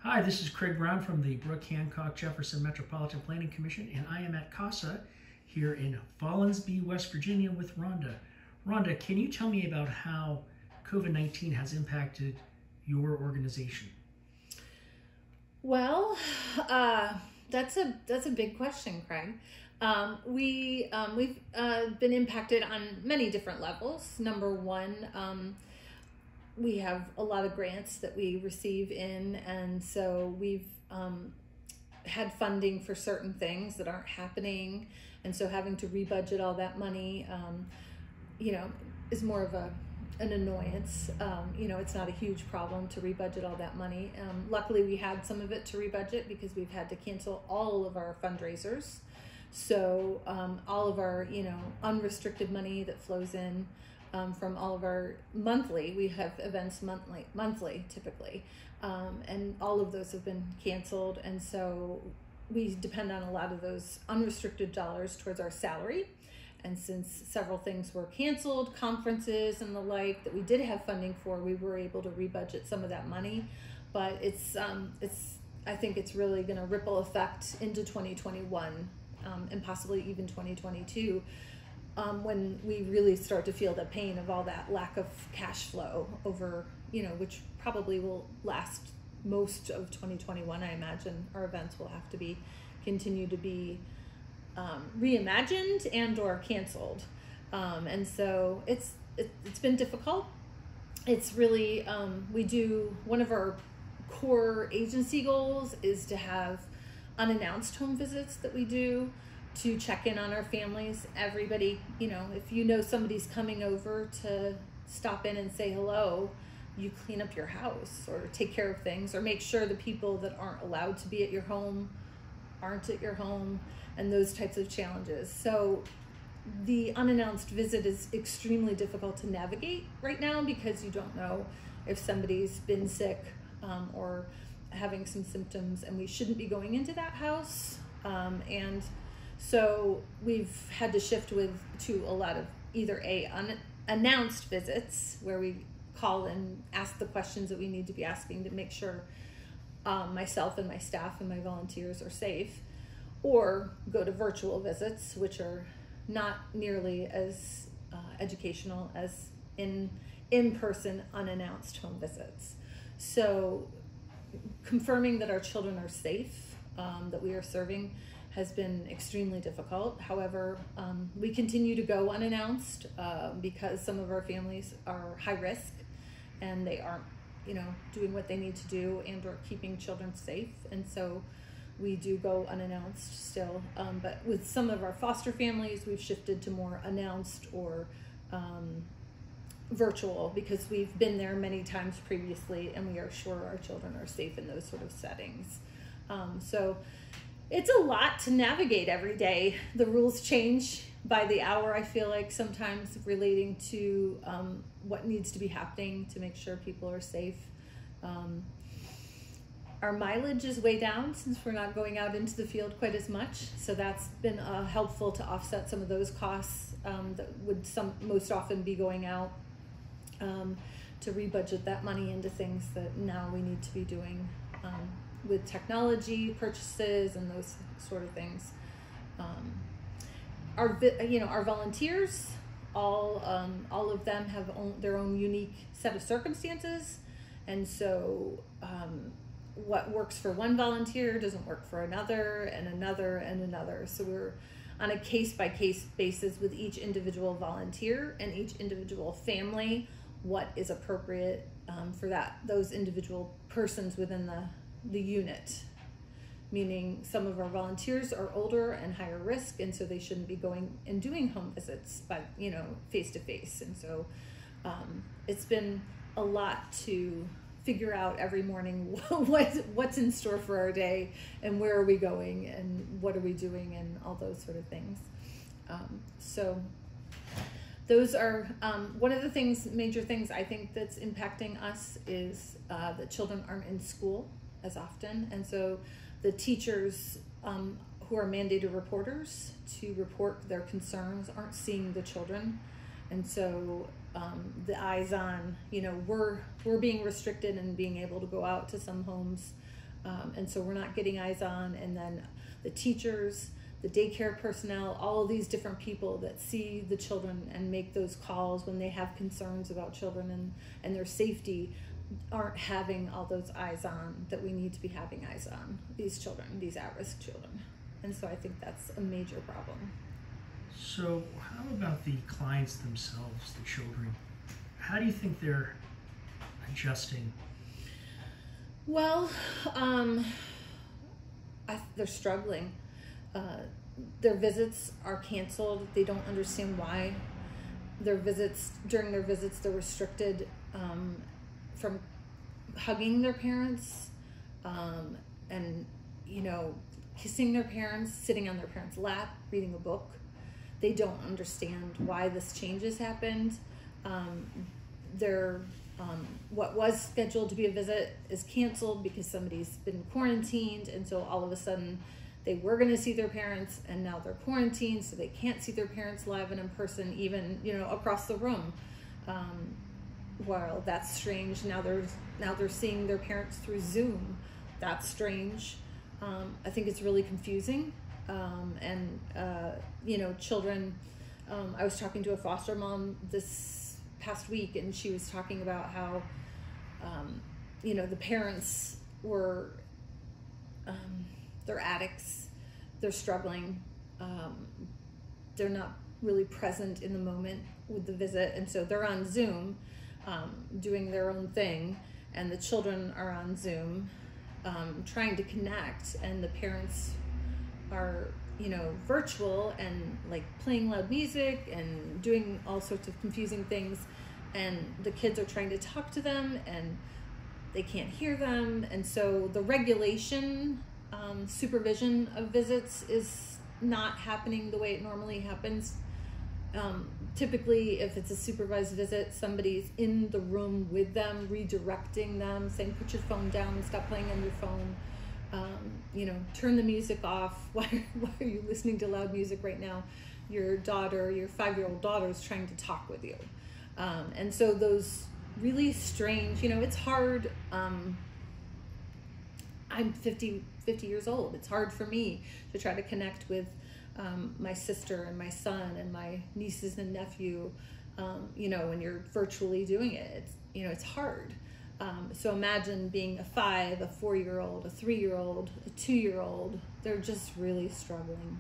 Hi, this is Craig Brown from the Brooke Hancock Jefferson Metropolitan Planning Commission, and I am at CASA here in Follansbee, West Virginia with Rhonda. Rhonda, can you tell me about how COVID-19 has impacted your organization? Well, that's a big question, Craig. We've been impacted on many different levels. Number one, we have a lot of grants that we receive in, and so we've had funding for certain things that aren't happening, and so having to rebudget all that money, is more of an annoyance. It's not a huge problem to rebudget all that money. Luckily, we had some of it to rebudget because we've had to cancel all of our fundraisers. So all of our, unrestricted money that flows in from all of our monthly, we have events monthly typically, and all of those have been canceled. And so we depend on a lot of those unrestricted dollars towards our salary. And since several things were canceled, conferences and the like that we did have funding for, we were able to rebudget some of that money. But I think it's really going to ripple effect into 2021 and possibly even 2022 when we really start to feel the pain of all that lack of cash flow over, which probably will last most of 2021. I imagine our events will have to continue to be reimagined and or canceled, and so it's been difficult. It's really one of our core agency goals is to have unannounced home visits that we do to check in on our families. Everybody, if somebody's coming over to stop in and say hello, you clean up your house or take care of things or make sure the people that aren't allowed to be at your home aren't at your home, and those types of challenges. So the unannounced visit is extremely difficult to navigate right now because you don't know if somebody's been sick or having some symptoms, and we shouldn't be going into that house. And so we've had to shift to a lot of either unannounced visits where we call and ask the questions that we need to be asking to make sure myself and my staff and my volunteers are safe, or go to virtual visits, which are not nearly as educational as in-person unannounced home visits. So confirming that our children are safe, that we are serving, has been extremely difficult. However, we continue to go unannounced because some of our families are high risk and they aren't doing what they need to do and or keeping children safe. And so we do go unannounced still. But with some of our foster families, we've shifted to more announced or virtual because we've been there many times previously and we are sure our children are safe in those sort of settings. So it's a lot to navigate every day. The rules change by the hour, I feel like, sometimes relating to what needs to be happening to make sure people are safe. Our mileage is way down since we're not going out into the field quite as much. So that's been helpful to offset some of those costs that would most often be going out, to rebudget that money into things that now we need to be doing with technology purchases and those sort of things. Our volunteers, all of them have their own unique set of circumstances, and so what works for one volunteer doesn't work for another and another and another. So we're on a case-by-case basis with each individual volunteer and each individual family, what is appropriate for those individual persons within the unit. Meaning some of our volunteers are older and higher risk, and so they shouldn't be going and doing home visits by face to face. And so it's been a lot to figure out every morning what's in store for our day and where are we going and what are we doing and all those sort of things. So those are one of the major things I think that's impacting us is that children aren't in school as often, and so the teachers who are mandated reporters to report their concerns aren't seeing the children, and so the eyes on, we're being restricted and being able to go out to some homes And so we're not getting eyes on. And then the teachers, the daycare personnel, all of these different people that see the children and make those calls when they have concerns about children and their safety aren't having all those eyes on that we need to be having eyes on these children, these at-risk children. And so I think that's a major problem. So how about the clients themselves, the children? How do you think they're adjusting? Well, they're struggling. Their visits are canceled. They don't understand why. During their visits, they're restricted from hugging their parents, and, kissing their parents, sitting on their parents' lap, reading a book. They don't understand why this change has happened. What was scheduled to be a visit is canceled because somebody's been quarantined, and so all of a sudden they were going to see their parents, and now they're quarantined, so they can't see their parents live and in person, even across the room. Well, that's strange. Now they're seeing their parents through Zoom. That's strange. I think it's really confusing. Children. I was talking to a foster mom this past week, and she was talking about how, the parents were, they're addicts, they're struggling, they're not really present in the moment with the visit, and so they're on Zoom, doing their own thing, and the children are on Zoom, trying to connect, and the parents are virtual and like playing loud music and doing all sorts of confusing things, and the kids are trying to talk to them and they can't hear them, and so the regulation, supervision of visits is not happening the way it normally happens. Typically, if it's a supervised visit, somebody's in the room with them, redirecting them, saying, put your phone down, stop playing on your phone. Turn the music off. Why are you listening to loud music right now? Your 5-year-old daughter is trying to talk with you. And so those really strange, it's hard. I'm 50 years old. It's hard for me to try to connect with my sister and my son and my nieces and nephew, when you're virtually doing it. It's hard. So imagine being a 5, a 4-year-old, a 3-year-old, a 2-year-old. They're just really struggling.